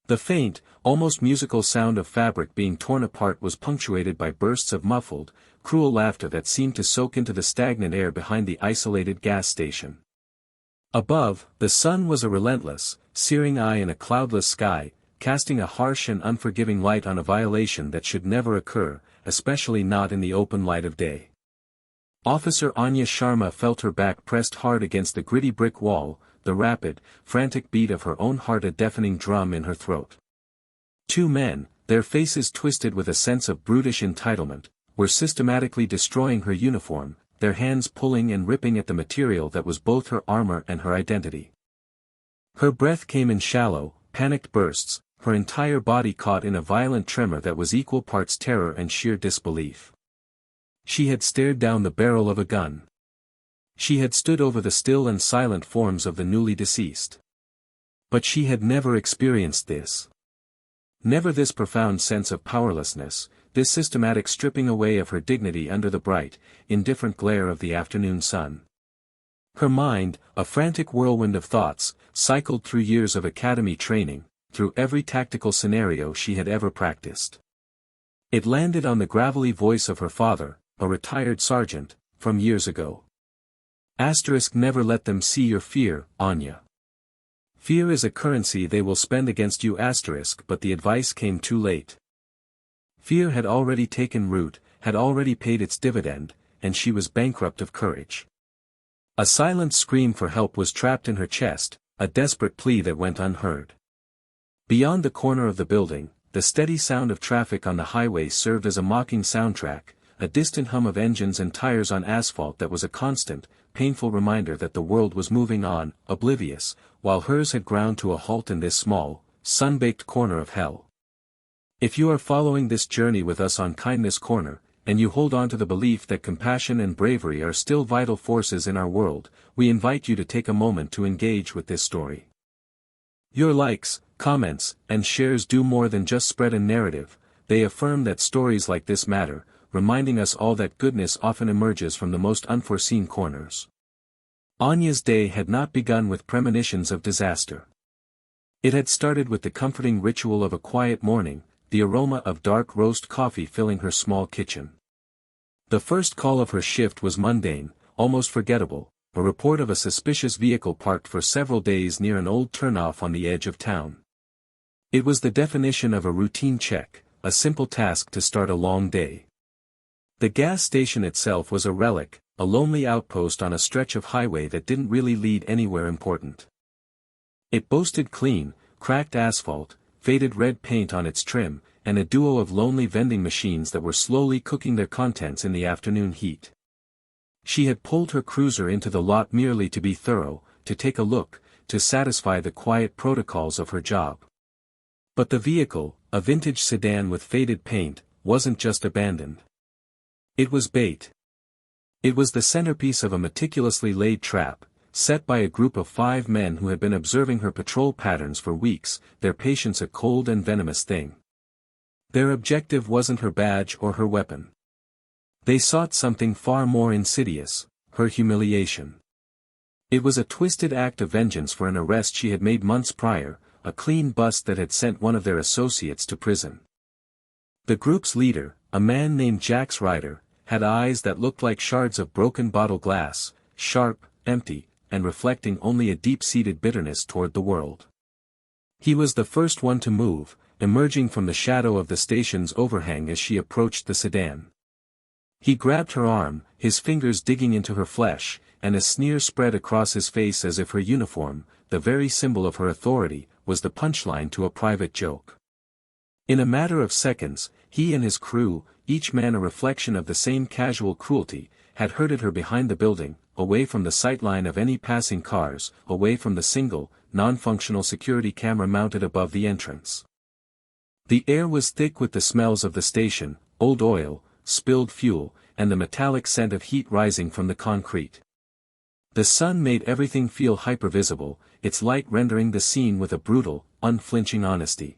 The faint, almost musical sound of fabric being torn apart was punctuated by bursts of muffled, cruel laughter that seemed to soak into the stagnant air behind the isolated gas station. Above, the sun was a relentless, searing eye in a cloudless sky, casting a harsh and unforgiving light on a violation that should never occur, especially not in the open light of day. Officer Anya Sharma felt her back pressed hard against the gritty brick wall, the rapid, frantic beat of her own heart a deafening drum in her throat. Two men, their faces twisted with a sense of brutish entitlement, were systematically destroying her uniform, their hands pulling and ripping at the material that was both her armor and her identity. Her breath came in shallow, panicked bursts, her entire body caught in a violent tremor that was equal parts terror and sheer disbelief. She had stared down the barrel of a gun. She had stood over the still and silent forms of the newly deceased. But she had never experienced this. Never this profound sense of powerlessness, this systematic stripping away of her dignity under the bright, indifferent glare of the afternoon sun. Her mind, a frantic whirlwind of thoughts, cycled through years of academy training, through every tactical scenario she had ever practiced. It landed on the gravelly voice of her father, a retired sergeant, from years ago. Never let them see your fear, Anya. Fear is a currency they will spend against you. But the advice came too late. Fear had already taken root, had already paid its dividend, and she was bankrupt of courage. A silent scream for help was trapped in her chest, a desperate plea that went unheard. Beyond the corner of the building, the steady sound of traffic on the highway served as a mocking soundtrack, a distant hum of engines and tires on asphalt that was a constant, painful reminder that the world was moving on, oblivious, while hers had ground to a halt in this small, sun-baked corner of hell. If you are following this journey with us on Kindness Corner, and you hold on to the belief that compassion and bravery are still vital forces in our world, we invite you to take a moment to engage with this story. Your likes, comments, and shares do more than just spread a narrative, they affirm that stories like this matter, reminding us all that goodness often emerges from the most unforeseen corners. Anya's day had not begun with premonitions of disaster. It had started with the comforting ritual of a quiet morning, the aroma of dark roast coffee filling her small kitchen. The first call of her shift was mundane, almost forgettable, a report of a suspicious vehicle parked for several days near an old turnoff on the edge of town. It was the definition of a routine check, a simple task to start a long day. The gas station itself was a relic, a lonely outpost on a stretch of highway that didn't really lead anywhere important. It boasted clean, cracked asphalt, faded red paint on its trim, and a duo of lonely vending machines that were slowly cooking their contents in the afternoon heat. She had pulled her cruiser into the lot merely to be thorough, to take a look, to satisfy the quiet protocols of her job. But the vehicle, a vintage sedan with faded paint, wasn't just abandoned. It was bait. It was the centerpiece of a meticulously laid trap, set by a group of 5 men who had been observing her patrol patterns for weeks, their patience a cold and venomous thing. Their objective wasn't her badge or her weapon. They sought something far more insidious, her humiliation. It was a twisted act of vengeance for an arrest she had made months prior, a clean bust that had sent one of their associates to prison. The group's leader, a man named Jax Ryder, had eyes that looked like shards of broken bottle glass, sharp, empty, and reflecting only a deep-seated bitterness toward the world. He was the first one to move, emerging from the shadow of the station's overhang as she approached the sedan. He grabbed her arm, his fingers digging into her flesh, and a sneer spread across his face as if her uniform, the very symbol of her authority, was the punchline to a private joke. In a matter of seconds, he and his crew, each man a reflection of the same casual cruelty, had herded her behind the building, away from the sightline of any passing cars, away from the single, non-functional security camera mounted above the entrance. The air was thick with the smells of the station, old oil, spilled fuel, and the metallic scent of heat rising from the concrete. The sun made everything feel hypervisible, its light rendering the scene with a brutal, unflinching honesty.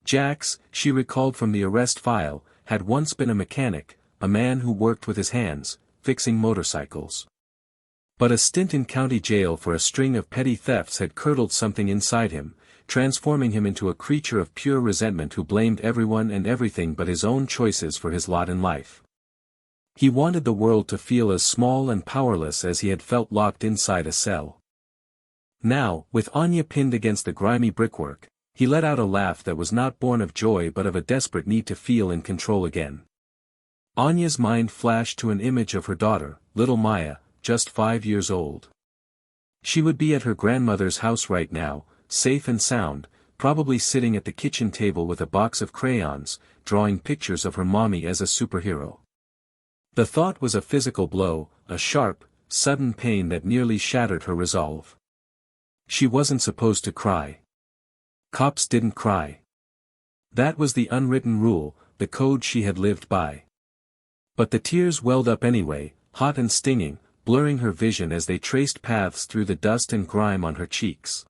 Jax, she recalled from the arrest file, had once been a mechanic, a man who worked with his hands, fixing motorcycles. But a stint in county jail for a string of petty thefts had curdled something inside him, transforming him into a creature of pure resentment who blamed everyone and everything but his own choices for his lot in life. He wanted the world to feel as small and powerless as he had felt locked inside a cell. Now, with Anya pinned against the grimy brickwork, he let out a laugh that was not born of joy but of a desperate need to feel in control again. Anya's mind flashed to an image of her daughter, little Maya, just 5 years old. She would be at her grandmother's house right now, safe and sound, probably sitting at the kitchen table with a box of crayons, drawing pictures of her mommy as a superhero. The thought was a physical blow, a sharp, sudden pain that nearly shattered her resolve. She wasn't supposed to cry. Cops didn't cry. That was the unwritten rule, the code she had lived by. But the tears welled up anyway, hot and stinging, blurring her vision as they traced paths through the dust and grime on her cheeks.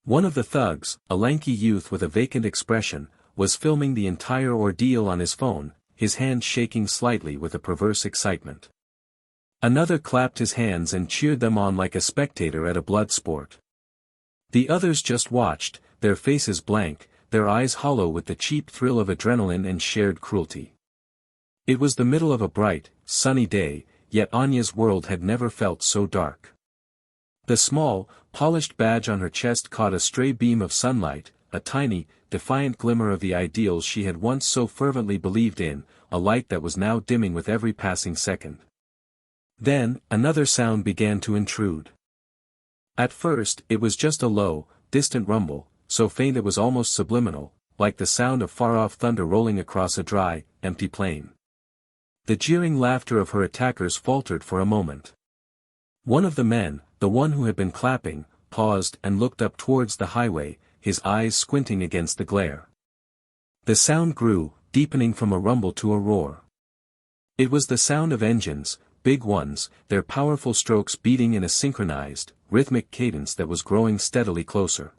One of the thugs, a lanky youth with a vacant expression, was filming the entire ordeal on his phone, his hand shaking slightly with a perverse excitement. Another clapped his hands and cheered them on like a spectator at a blood sport. The others just watched, their faces blank, their eyes hollow with the cheap thrill of adrenaline and shared cruelty. It was the middle of a bright, sunny day, yet Anya's world had never felt so dark. The small, polished badge on her chest caught a stray beam of sunlight, a tiny, defiant glimmer of the ideals she had once so fervently believed in, a light that was now dimming with every passing second. Then, another sound began to intrude. At first, it was just a low, distant rumble, so faint it was almost subliminal, like the sound of far-off thunder rolling across a dry, empty plain. The jeering laughter of her attackers faltered for a moment. One of the men, the one who had been clapping, paused and looked up towards the highway, his eyes squinting against the glare. The sound grew, deepening from a rumble to a roar. It was the sound of engines, big ones, their powerful strokes beating in a synchronized, rhythmic cadence that was growing steadily closer.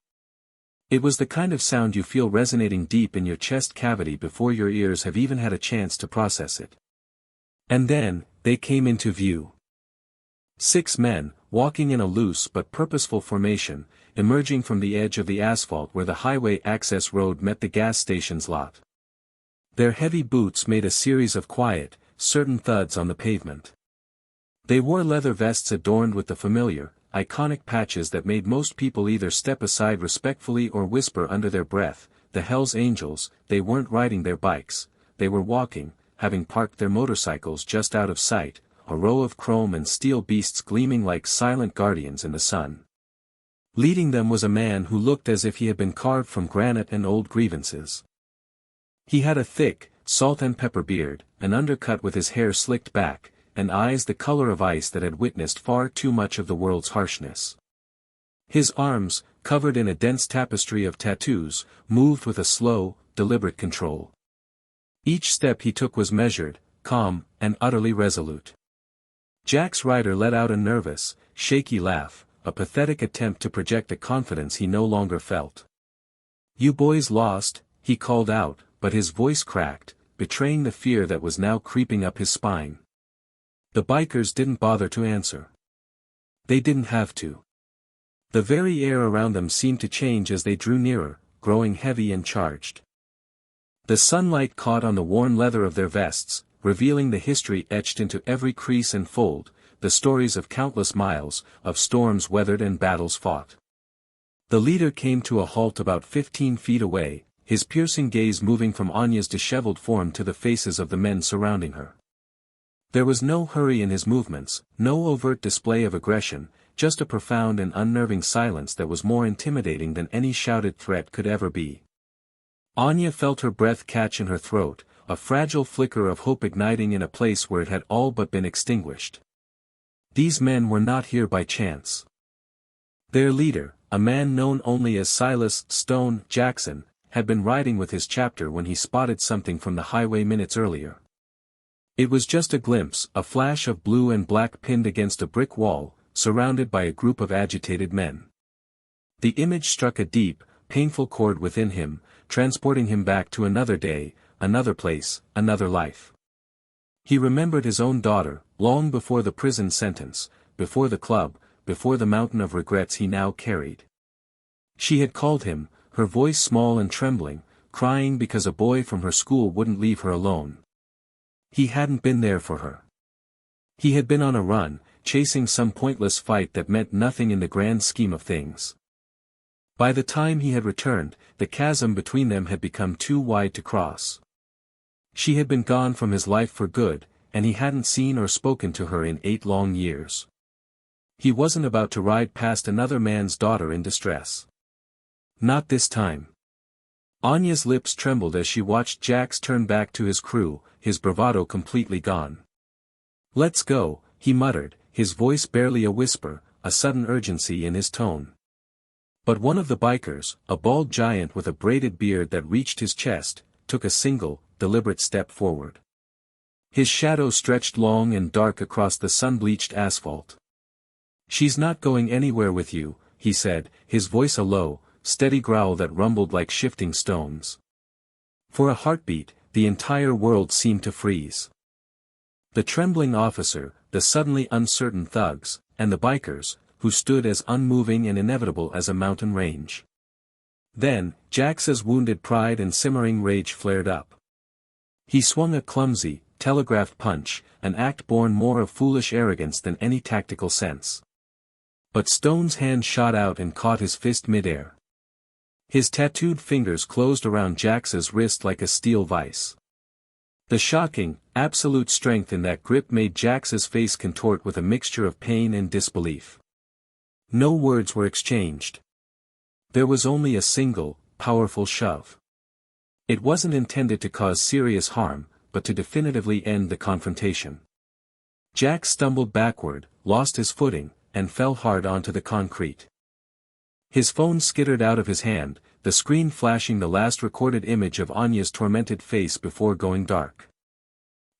It was the kind of sound you feel resonating deep in your chest cavity before your ears have even had a chance to process it. And then, they came into view. 6 men, walking in a loose but purposeful formation, emerging from the edge of the asphalt where the highway access road met the gas station's lot. Their heavy boots made a series of quiet, certain thuds on the pavement. They wore leather vests adorned with the familiar, iconic patches that made most people either step aside respectfully or whisper under their breath, "The Hells Angels." They weren't riding their bikes, they were walking, having parked their motorcycles just out of sight, a row of chrome and steel beasts gleaming like silent guardians in the sun. Leading them was a man who looked as if he had been carved from granite and old grievances. He had a thick, salt and pepper beard, an undercut with his hair slicked back, and eyes the color of ice that had witnessed far too much of the world's harshness. His arms, covered in a dense tapestry of tattoos, moved with a slow, deliberate control. Each step he took was measured, calm, and utterly resolute. Jack's rider let out a nervous, shaky laugh, a pathetic attempt to project a confidence he no longer felt. "You boys lost," he called out, but his voice cracked, betraying the fear that was now creeping up his spine. The bikers didn't bother to answer. They didn't have to. The very air around them seemed to change as they drew nearer, growing heavy and charged. The sunlight caught on the worn leather of their vests, revealing the history etched into every crease and fold, the stories of countless miles, of storms weathered and battles fought. The leader came to a halt about 15 feet away, his piercing gaze moving from Anya's disheveled form to the faces of the men surrounding her. There was no hurry in his movements, no overt display of aggression, just a profound and unnerving silence that was more intimidating than any shouted threat could ever be. Anya felt her breath catch in her throat, a fragile flicker of hope igniting in a place where it had all but been extinguished. These men were not here by chance. Their leader, a man known only as Silas "Stone" Jackson, had been riding with his chapter when he spotted something from the highway minutes earlier. It was just a glimpse, a flash of blue and black pinned against a brick wall, surrounded by a group of agitated men. The image struck a deep, painful chord within him, transporting him back to another day, another place, another life. He remembered his own daughter, long before the prison sentence, before the club, before the mountain of regrets he now carried. She had called him, her voice small and trembling, crying because a boy from her school wouldn't leave her alone. He hadn't been there for her. He had been on a run, chasing some pointless fight that meant nothing in the grand scheme of things. By the time he had returned, the chasm between them had become too wide to cross. She had been gone from his life for good, and he hadn't seen or spoken to her in 8 long years. He wasn't about to ride past another man's daughter in distress. Not this time. Anya's lips trembled as she watched Jax turn back to his crew, his bravado completely gone. "Let's go," he muttered, his voice barely a whisper, a sudden urgency in his tone. But one of the bikers, a bald giant with a braided beard that reached his chest, took a single, deliberate step forward. His shadow stretched long and dark across the sun-bleached asphalt. "She's not going anywhere with you," he said, his voice a low, steady growl that rumbled like shifting stones. For a heartbeat, the entire world seemed to freeze. The trembling officer, the suddenly uncertain thugs, and the bikers, who stood as unmoving and inevitable as a mountain range. Then, Jax's wounded pride and simmering rage flared up. He swung a clumsy, telegraphed punch, an act born more of foolish arrogance than any tactical sense. But Stone's hand shot out and caught his fist midair. His tattooed fingers closed around Jax's wrist like a steel vice. The shocking, absolute strength in that grip made Jax's face contort with a mixture of pain and disbelief. No words were exchanged. There was only a single, powerful shove. It wasn't intended to cause serious harm, but to definitively end the confrontation. Jax stumbled backward, lost his footing, and fell hard onto the concrete. His phone skittered out of his hand, the screen flashing the last recorded image of Anya's tormented face before going dark.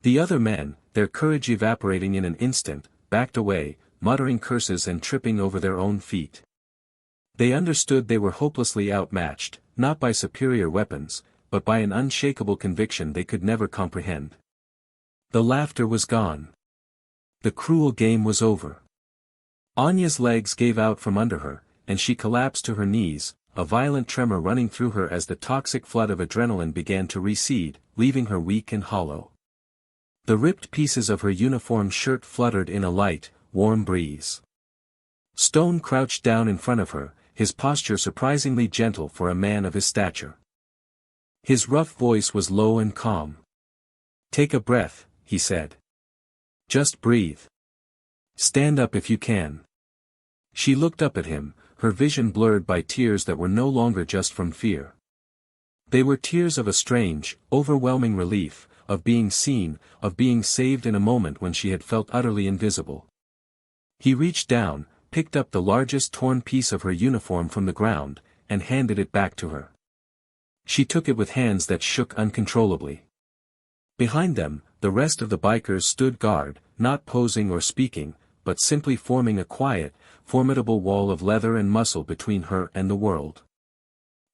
The other men, their courage evaporating in an instant, backed away, muttering curses and tripping over their own feet. They understood they were hopelessly outmatched, not by superior weapons, but by an unshakable conviction they could never comprehend. The laughter was gone. The cruel game was over. Anya's legs gave out from under her, and she collapsed to her knees, a violent tremor running through her as the toxic flood of adrenaline began to recede, leaving her weak and hollow. The ripped pieces of her uniform shirt fluttered in a light, warm breeze. Stone crouched down in front of her, his posture surprisingly gentle for a man of his stature. His rough voice was low and calm. "Take a breath," he said. "Just breathe. Stand up if you can." She looked up at him, her vision blurred by tears that were no longer just from fear. They were tears of a strange, overwhelming relief, of being seen, of being saved in a moment when she had felt utterly invisible. He reached down, picked up the largest torn piece of her uniform from the ground, and handed it back to her. She took it with hands that shook uncontrollably. Behind them, the rest of the bikers stood guard, not posing or speaking, but simply forming a quiet, formidable wall of leather and muscle between her and the world.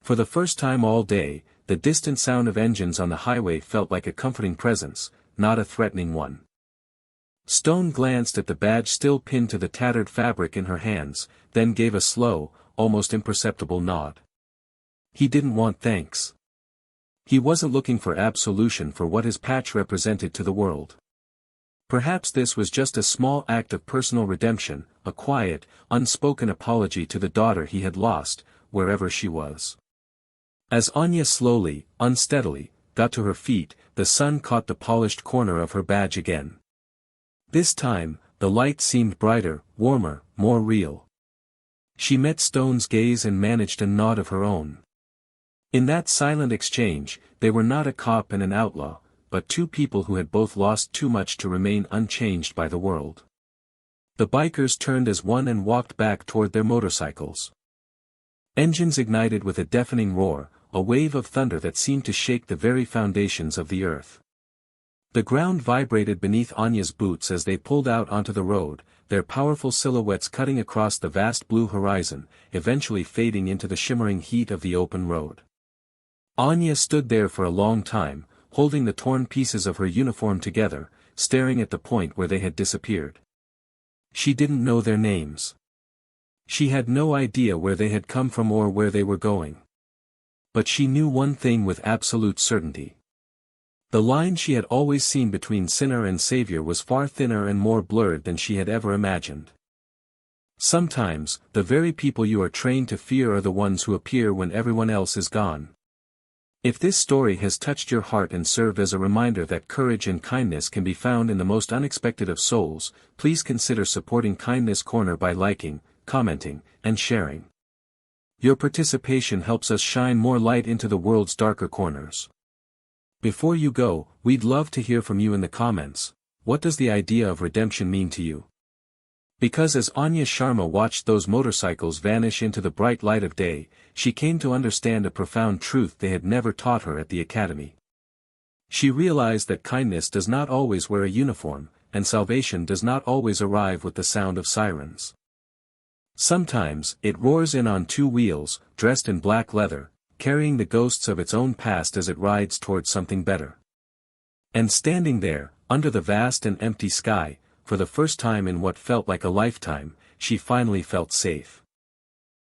For the first time all day, the distant sound of engines on the highway felt like a comforting presence, not a threatening one. Stone glanced at the badge still pinned to the tattered fabric in her hands, then gave a slow, almost imperceptible nod. He didn't want thanks. He wasn't looking for absolution for what his patch represented to the world. Perhaps this was just a small act of personal redemption, a quiet, unspoken apology to the daughter he had lost, wherever she was. As Anya slowly, unsteadily, got to her feet, the sun caught the polished corner of her badge again. This time, the light seemed brighter, warmer, more real. She met Stone's gaze and managed a nod of her own. In that silent exchange, they were not a cop and an outlaw, but two people who had both lost too much to remain unchanged by the world. The bikers turned as one and walked back toward their motorcycles. Engines ignited with a deafening roar, a wave of thunder that seemed to shake the very foundations of the earth. The ground vibrated beneath Anya's boots as they pulled out onto the road, their powerful silhouettes cutting across the vast blue horizon, eventually fading into the shimmering heat of the open road. Anya stood there for a long time, holding the torn pieces of her uniform together, staring at the point where they had disappeared. She didn't know their names. She had no idea where they had come from or where they were going. But she knew one thing with absolute certainty. The line she had always seen between sinner and savior was far thinner and more blurred than she had ever imagined. Sometimes, the very people you are trained to fear are the ones who appear when everyone else is gone. If this story has touched your heart and served as a reminder that courage and kindness can be found in the most unexpected of souls, please consider supporting Kindness Corner by liking, commenting, and sharing. Your participation helps us shine more light into the world's darker corners. Before you go, we'd love to hear from you in the comments. What does the idea of redemption mean to you? Because as Anya Sharma watched those motorcycles vanish into the bright light of day, she came to understand a profound truth they had never taught her at the academy. She realized that kindness does not always wear a uniform, and salvation does not always arrive with the sound of sirens. Sometimes, it roars in on two wheels, dressed in black leather, carrying the ghosts of its own past as it rides towards something better. And standing there, under the vast and empty sky, for the first time in what felt like a lifetime, she finally felt safe.